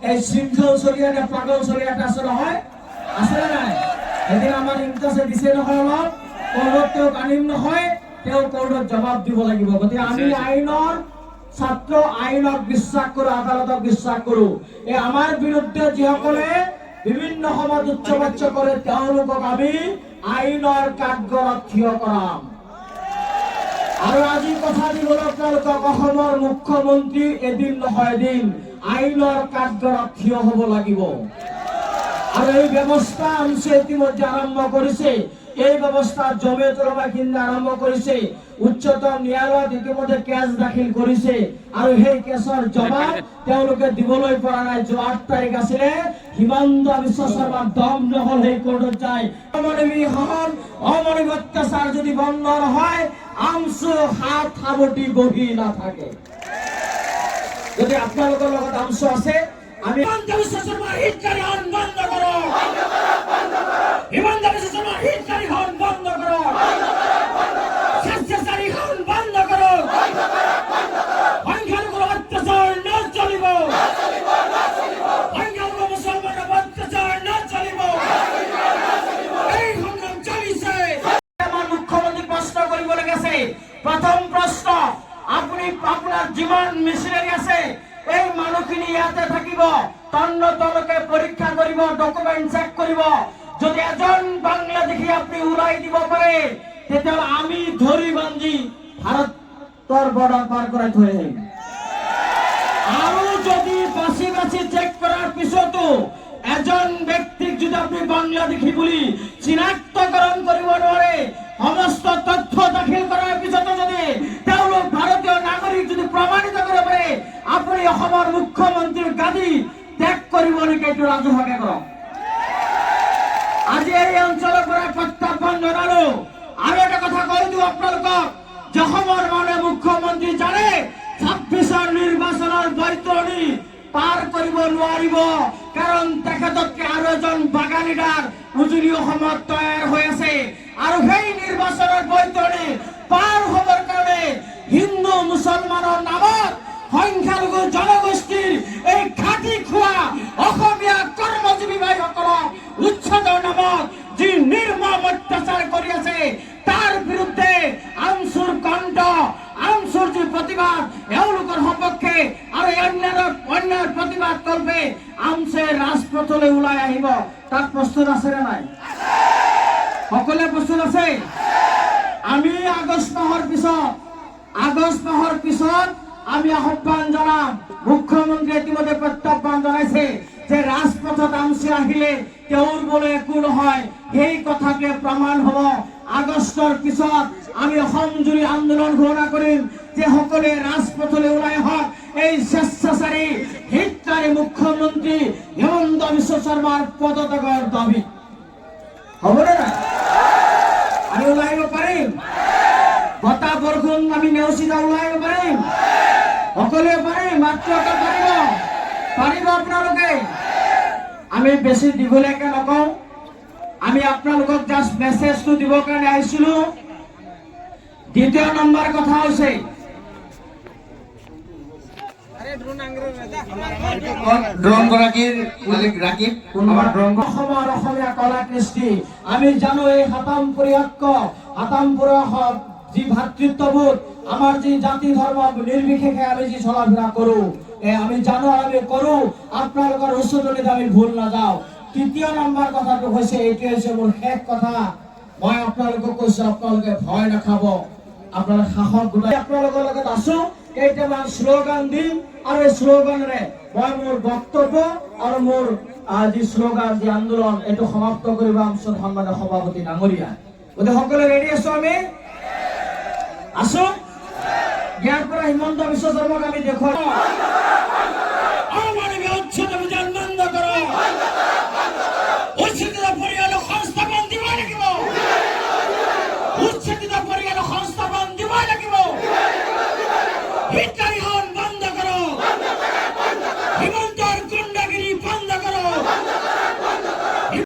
এই শৃংখল চলিয়াটা পাগল চলিয়াটা আসলে হয় আসলে নাই এদিন আমাৰ ইনকাছে দিছে নহয় অলপ কোৰ্টত তেওঁক আনিম নহয় তেওঁ কোৰ্টত জবাব দিব লাগিব গতিকে আমি আইনৰ ছাত্ৰ আইনক বিশ্বাস কৰোঁ আদালতক বিশ্বাস কৰোঁ এই আমাৰ বিৰুদ্ধে যিসকলে বিভিন্ন সময়ত উচ্চবাচ্য কৰে তেওঁলোকক আমি আইনৰ কাঠগড়াত থিয় কৰাম আৰু আজি কথা দিবলৈ আপোনালোকক অসমৰ মুখ্যমন্ত্ৰী এদিন নহয় এদিন আইনৰ কাঠগড়াত থিয় হ'ব লাগিব আৰু এই ব্যৱস্থা আমছে ইতিমধ্যে আৰম্ভ কৰিছে এই ব্যৱস্থা জমিয়ত উলামা হিন্দ আৰম্ভ কৰিছে উচ্চতম ন্যায়ালয়ত ইতিমধ্যে কেছ দাখিল কৰিছে আৰু সেই কেছৰ জবাব তেওঁলোকে দিবলৈ পৰা নাই 8 তাৰিখ আছিলে হিমন্ত বিশ্ব শৰ্মা দম নহল সেই কোৰ্টত যায় অমানৱিক অত্যাচাৰ যদি বন্ধ নহয় আমছো হাত সাৱটি বহি নাথাকে যদি আপোনালোকৰ লগত আমছো আছে আমি হিমন্ত বিশ্ব শৰ্মা হিতকাৰী হন বন্ধ করো হিমন্ত বিশ্ব শর্মা হিতকাৰী হন বন্ধ করো স্বেচ্ছাচাৰী হন বন্ধ করো সংখ্যালঘুৰ অত্যাচাৰ নচলিব সংখ্যালঘু মুছলমানৰ অত্যাচাৰ নচলিব এই সংগ্ৰাম চলিছে আমাৰ মুখ্যমন্ত্ৰী প্ৰশ্ন কৰিব লাগিছে প্ৰথম প্ৰশ্ন আপুনি আপোনাৰ যিমান মিছনেৰী আছে এই মানুহখিনি ইয়াতে থাকিব তন্নতলকে পৰীক্ষা কৰিব ডকুমেন্ট চেক কৰিব যদি এজন বাংলাদেশী আপনি উৰাই দিব পাৰে তেতিয়া আমি ধৰি বান্ধি ভাৰতৰ বৰ্ডাৰ পাৰ কৰাই থৈ আহিম আৰু যদি বাছি বাছি চেক কৰাৰ পিছতো এজন ব্যক্তিক যদি আপনি বাংলাদেশী বুলি চিনাক্তকৰণ কৰিব নোৱাৰে সমস্ত তথ্য দাখিল কৰাৰ পিছতো যদি তেওঁলোক ভাৰতীয় নাগৰিক যদি প্ৰমাণিত কৰিব পাৰে আপুনি অসমৰ মুখ্যমন্ত্ৰীৰ গাদী ত্যাগ কৰিব নেকি এইটো ৰাজহুৱাকে কৰক আজি এই অঞ্চলৰ পৰা প্ৰত্যাহ্বান জনালো আৰু এটা কথা কৈ দিওঁ আপোনালোকক যে অসমৰ মাননীয় মুখ্যমন্ত্ৰী জানে 26ৰ নিৰ্বাচনৰ বৈতৰণি পাৰ কৰিব নোৱাৰিব কাৰণ তেখেততকে আৰু এজন বাগানীদাৰ উজনি অসমত তৈয়াৰ হৈ আছে আৰু সেই নিৰ্বাচনৰ বৈতৰণি পাৰ হ'বৰ কাৰণে হিন্দু মুছলমানৰ নামত সংখ্যালঘু জনগোষ্ঠীৰ এই ঘাটি খোৱা অসমীয়া কৰ্মজীৱী ভাইসকলক উচ্ছেদৰ নামত যি নিৰ্মম অত্যাচাৰ কৰি আছে তাৰ বিৰুদ্ধে আমচুৰ কণ্ঠ আমচুৰ যি প্ৰতিবাদ এওঁলোকৰ সপক্ষে আৰু অন্যান্য প্ৰতিবাদ কল্পে আমচে ৰাজপথলৈ ওলাই আহিব তাত প্ৰস্তুত আছে নে নাই সকলোৱে প্ৰস্তুত আছে আমি আগষ্ট মাহৰ পিছত আমি আহ্বান জানাম মুখ্যমন্ত্ৰী ইতিমধ্যে প্ৰত্যাহ্বান জনাইছে যে ৰাজপথত আমচে আহিলে তেওঁৰ বোলে একো নহয় সেই কথাটোৱে প্ৰমাণ হ'ব আগষ্টৰ পিছত আমি অসম জুৰি আন্দোলন ঘোষণা কৰিম যে সকলোৱে ৰাজপথলৈ ওলাই আহক এই স্বেচ্ছাচাৰী হিতকাৰী মুখ্যমন্ত্ৰী হিমন্ত বিশ্ব শৰ্মাৰ পদত্যাগৰ দাবী হ'বনে নাই আমি ওলাই আহিব পাৰিম বতাহ বৰষুণ আমি নেওচিতা ওলাই আহিব পাৰিম সকলোৱে পাৰিম মাত্ৰ পাৰিব আপোনালোকে আমি বেছি দীঘলীয়াকে নকওঁ আমি আপোনালোকক জাষ্ট মেছেজটো দিবৰ কাৰণে আহিছিলো দ্বিতীয় নম্বৰ কথা হৈছে অসমীয়া কলা কৃষ্টি আমি জানো এই হাতামপুৰৰ যি ভাতৃত্ববোধ আমাৰ যি জাতি ধৰ্ম নিৰ্বিশেষে আমি যি চলাফেৰা কৰো আমি জানো আমি কৰো আপোনালোকৰ উচ্চতনিত আমি ভুল নাযাওঁ তৃতীয় নম্বৰ কথাটো হৈছে এইটো হৈছে মোৰ শেষ কথা মই আপোনালোকক কৈছো আপোনালোকে ভয় নাখাব আপোনালোকে সাহস গোটাই আপোনালোকৰ লগত আছো কেইটামান শ্লোগান দিম আৰু এই শ্লোগানেৰে মই মোৰ বক্তব্য আৰু মোৰ যি শ্লোগান যি আন্দোলন এইটো সমাপ্ত কৰিব আমচৰ সন্মানীয় সভাপতি ডাঙৰীয়া গতিকে সকলোৱে ৰেডি আছো আমি আছো ইয়াৰ পৰা হিমন্ত বিশ্ব শৰ্মাক আমি দেখুৱাম